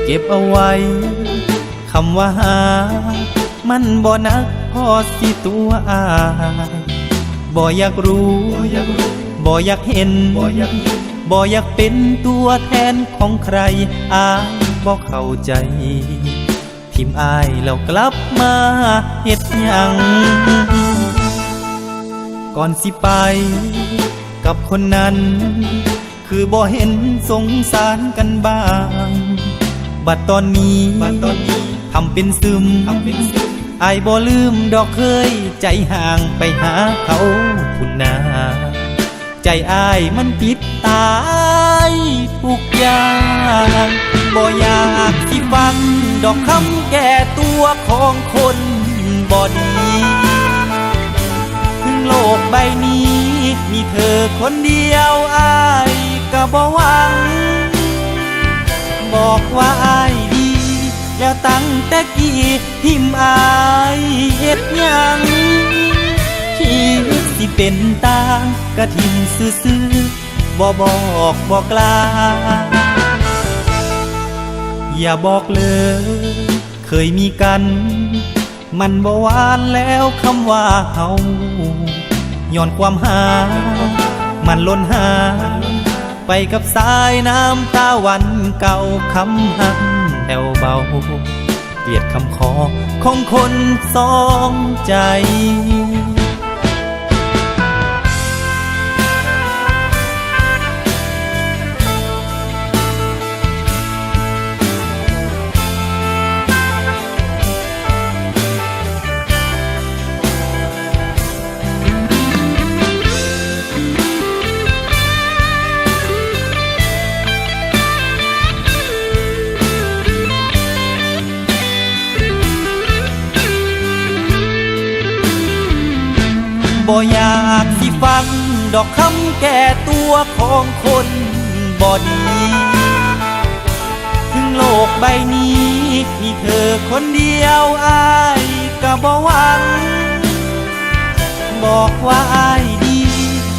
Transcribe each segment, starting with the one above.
เก็บเอาไว้คำว่าหามันบ่นักพอสิตัวอายบ่อยากรู้บ่อยากเห็นบ่อยากเป็นตัวแทนของใครอายบ่เข้าใจทิมอายแล้วกลับมาเฮ็ดหยังก่อนสิไปกับคนนั้นคือบ่เห็นสงสารกันบ้างบัดตอนนี้ทำเป็นซึมอายบ่ลืมดอกเคยใจห่างไปหาเขาคุณนาใจอายมันปิดตายทุกอย่างบ่อยากสิฟังดอกคำแก่ตัวของคนบ่ดีถึงโลกใบนี้มีเธอคนเดียวอายก็บ่หวังบอกว่าอายดีแล้วตั้งแต่กี้ทิมอายเฮ็ดหยังที่สิเป็นตางกะทิมซื่อๆบ่บอกบ่กล้าอย่าบอกเลยเคยมีกันมันบ่หวานแล้วคำว่าเฮาย้อนความหามันล้นหาไปกับสายน้ำตาวันเก่าคำหักแผ่วเบาเกลียดคำขอของคนสองใจบ่อยากสิฟังดอกคำแก่ตัวของคนบ่ดีถึงโลกใบนี้มีเธอคนเดียวอายก็บ่หวังบอกว่าอายดี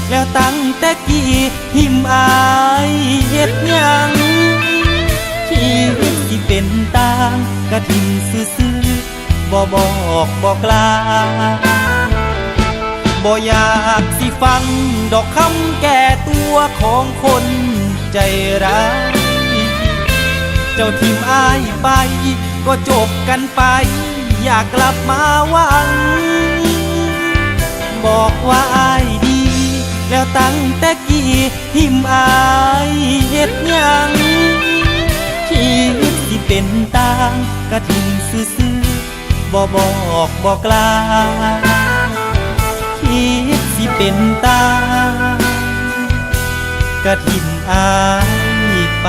แล้วตั้งแต่กี้ทิมอายเฮ็ดหยังที่สิเป็นตางกะทิมซื่อๆบ่บอกบ่กล้าบ่อยากสิฟังดอกคำแก่ตัวของคนใจร้ายเจ้าทิมอายไปก็จบกันไปอยากกลับมาหวังบอกว่าอายดีแล้วตั้งแต่กี้ทิมอายเฮ็ดหยังที่สิเป็นตางกะทิมซื่อๆบ่บอกบ่กล้าคิดสิเป็นตากะทิมอายไป